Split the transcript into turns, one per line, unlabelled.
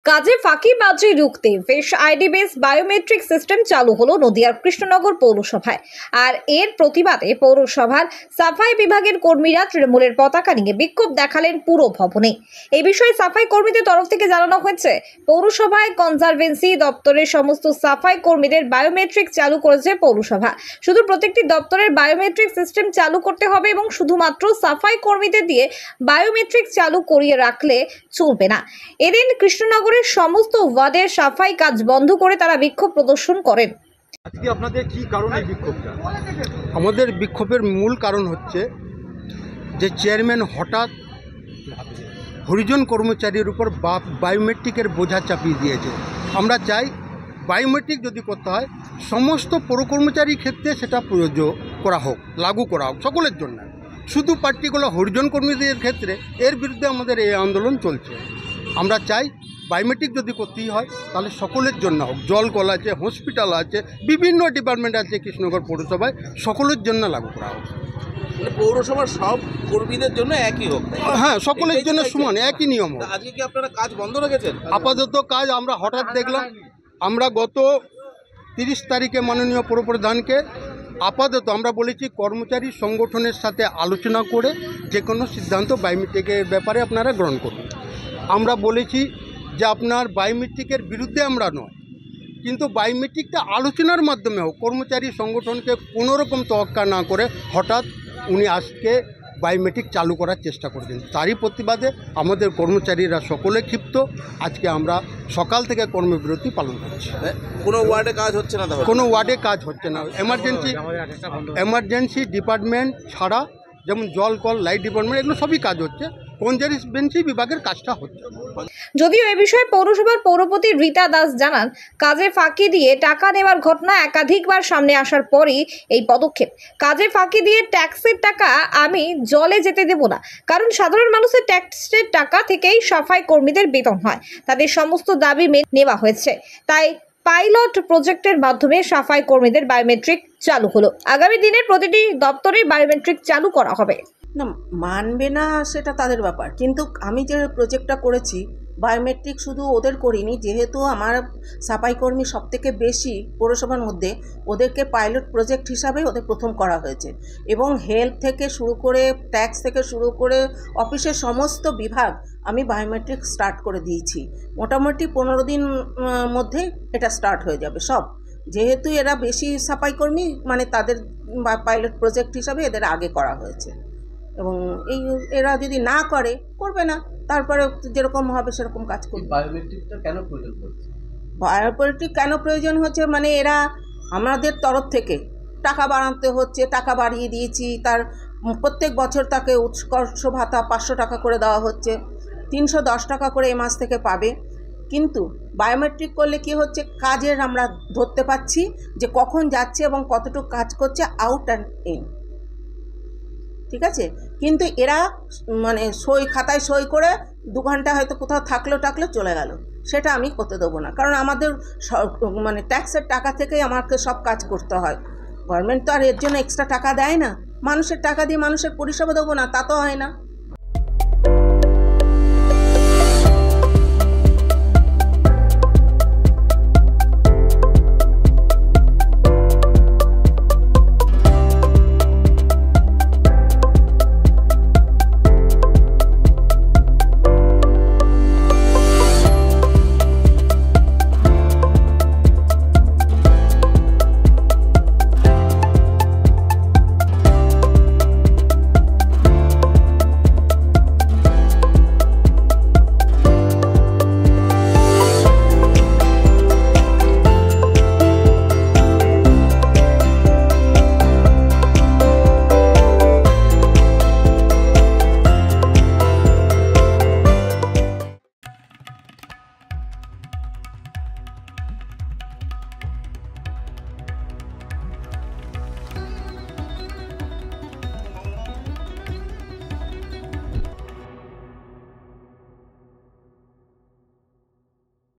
কাজে ফাঁকিবাজি রুখতে face ID base biometric system চালু হলো নদিয়ার কৃষ্ণনগর পৌরসভায়। আর এর প্রতিবাদে পৌরসভার সাফাই বিভাগের কর্মীরা তৃণমূলের পতাকা নিয়ে বিক্ষোভ দেখালেন পুরো ভবনে। এই বিষয়ে সাফাই কর্মীদের তরফ থেকে জানানো হয়েছে, পৌরসভায় কনজারভেন্সি দপ্তরের সমস্ত সাফাই কর্মীদের বায়োমেট্রিক চালু করেছে পৌরসভা। শুধু প্রত্যেকটি দপ্তরের বায়োমেট্রিক সিস্টেম চালু করতে হবে এবং শুধুমাত্র সাফাই কর্মীদের দিয়ে বায়োমেট্রিক চালু করিয়ে রাখলে চলবে না। এদিন কৃষ্ণনগরের সমস্ত ওয়ার্ডের সাফাই কাজ বন্ধ করে তারা বিক্ষোভ প্রদর্শন করেন।
আজকে আপনাদের কি কারণে বিক্ষোভটা?
আমাদের বিক্ষোভের মূল কারণ হচ্ছে যে চেয়ারম্যান হঠাৎ হরিজন কর্মচারীর উপর বায়োমেট্রিকের বোঝা চাপিয়ে দিয়েছে। আমরা চাই বায়োমেট্রিক যদি করতে হয় সমস্ত পৌর কর্মচারীর ক্ষেত্রে সেটা প্রযোজ্য করা হোক, লাগু করা হোক সকলের জন্য, শুধু পার্টিকুলার হরিজন কর্মীদের ক্ষেত্রে এর বিরুদ্ধে আমাদের এই আন্দোলন চলছে। আমরা চাই বায়োমেট্রিক যদি করতেই হয় তাহলে সকলের জন্য হোক, জল কল আছে, হসপিটাল আছে, বিভিন্ন ডিপার্টমেন্ট আছে কৃষ্ণনগর পৌরসভায়, সকলের জন্য লাগু করা হোক।
মানে পৌরসভার সব কর্মীদের জন্য একই হোক?
হ্যাঁ, সকলের জন্য সমান একই নিয়ম হোক।
আজকে কি আপনারা কাজ বন্ধ রেখেছেন?
আপাতত কাজ আমরা হঠাৎ দেখলাম, আমরা গত 30 তারিখে মাননীয় পৌরপ্রধানকে আপাতত আমরা বলেছি কর্মচারী সংগঠনের সাথে আলোচনা করে যে কোনো সিদ্ধান্ত বায়োমেট্রিকের ব্যাপারে আপনারা গ্রহণ করুন। আমরা বলেছি যে আপনার বায়োমেট্রিকের বিরুদ্ধে আমরা নয়, কিন্তু বায়োমেট্রিকটা আলোচনার মাধ্যমে হোক, কর্মচারী সংগঠনকে কোনোরকম তোয়াক্কা না করে হঠাৎ উনি আজকে বায়োমেট্রিক চালু করার চেষ্টা করছেন। তারই প্রতিবাদে আমাদের কর্মচারীরা সকলে ক্ষিপ্ত। আজকে আমরা সকাল থেকে কর্মবিরতি পালন করছি।
কোনো ওয়ার্ডে কাজ হচ্ছে না?
কোনো ওয়ার্ডে কাজ হচ্ছে না। এমার্জেন্সি ডিপার্টমেন্ট ছাড়া, যেমন জল কল, লাইট ডিপার্টমেন্ট, এগুলো সবই কাজ হচ্ছে। কনজারভেন্সি বিভাগের কাজটা হচ্ছে।
যদিও এ বিষয়ে পৌরসভার পৌরপতি রীতা দাস জানান, কাজে ফাঁকি দিয়ে টাকা নেওয়ার ঘটনা একাধিকবার সামনে আসার পরই এই পদক্ষেপ। কাজে ফাঁকি দিয়ে ট্যাক্সের টাকা আমি জলে যেতে দেব না, কারণ সাধারণ মানুষের ট্যাক্সের টাকা থেকেই সাফাই কর্মীদের বেতন হয়। তাদের সমস্ত দাবি মেনে নেওয়া হয়েছে, তাই পাইলট প্রজেক্টের মাধ্যমে সাফাই কর্মীদের বায়োমেট্রিক চালু হলো। আগামী দিনে প্রতিটি দপ্তরে বায়োমেট্রিক চালু করা হবে।
না, মানবে না সেটা তাদের ব্যাপার, কিন্তু আমি যে প্রজেক্টটা করেছি বায়োমেট্রিক শুধু ওদের করিনি, যেহেতু আমার সাফাই কর্মী সবথেকে বেশি পৌরসভার মধ্যে, ওদেরকে পাইলট প্রজেক্ট হিসাবে ওদের প্রথম করা হয়েছে। এবং হেলথ থেকে শুরু করে ট্যাক্স থেকে শুরু করে অফিসের সমস্ত বিভাগ আমি বায়োমেট্রিক স্টার্ট করে দিয়েছি। মোটামুটি 15 দিন মধ্যে এটা স্টার্ট হয়ে যাবে সব। যেহেতু এরা বেশি সাফাই কর্মী, মানে তাদের পাইলট প্রজেক্ট হিসাবে এদের আগে করা হয়েছে। এবং এরা যদি না করবে না, তারপরে যেরকম হবে সেরকম কাজ করবে।
বায়োমেট্রিকটা কেন প্রয়োজন হচ্ছে?
বায়োমেট্রিক কেন প্রয়োজন হচ্ছে, মানে এরা আমাদের তরফ থেকে টাকা বাড়াতে হচ্ছে, টাকা বাড়িয়ে দিয়েছি। তার প্রত্যেক বছর তাকে উৎকর্ষ ভাতা 500 টাকা করে দেওয়া হচ্ছে, 310 টাকা করে এ মাস থেকে পাবে। কিন্তু বায়োমেট্রিক করলে কি হচ্ছে, কাজের আমরা ধরতে পাচ্ছি যে কখন যাচ্ছে এবং কতটুকু কাজ করছে, আউট অ্যান্ড ইন, ঠিক আছে। কিন্তু এরা মানে খাতায় সই করে 2 ঘন্টা হয়তো কোথাও থাকলো চলে গেল, সেটা আমি করতে দেবো না। কারণ আমাদের মানে ট্যাক্সের টাকা থেকেই আমাকে সব কাজ করতে হয়। গভর্নমেন্ট তো আর এর জন্য এক্সট্রা টাকা দেয় না। মানুষের টাকা দিয়ে মানুষের পরিষেবা দেবো না, তা তো হয় না।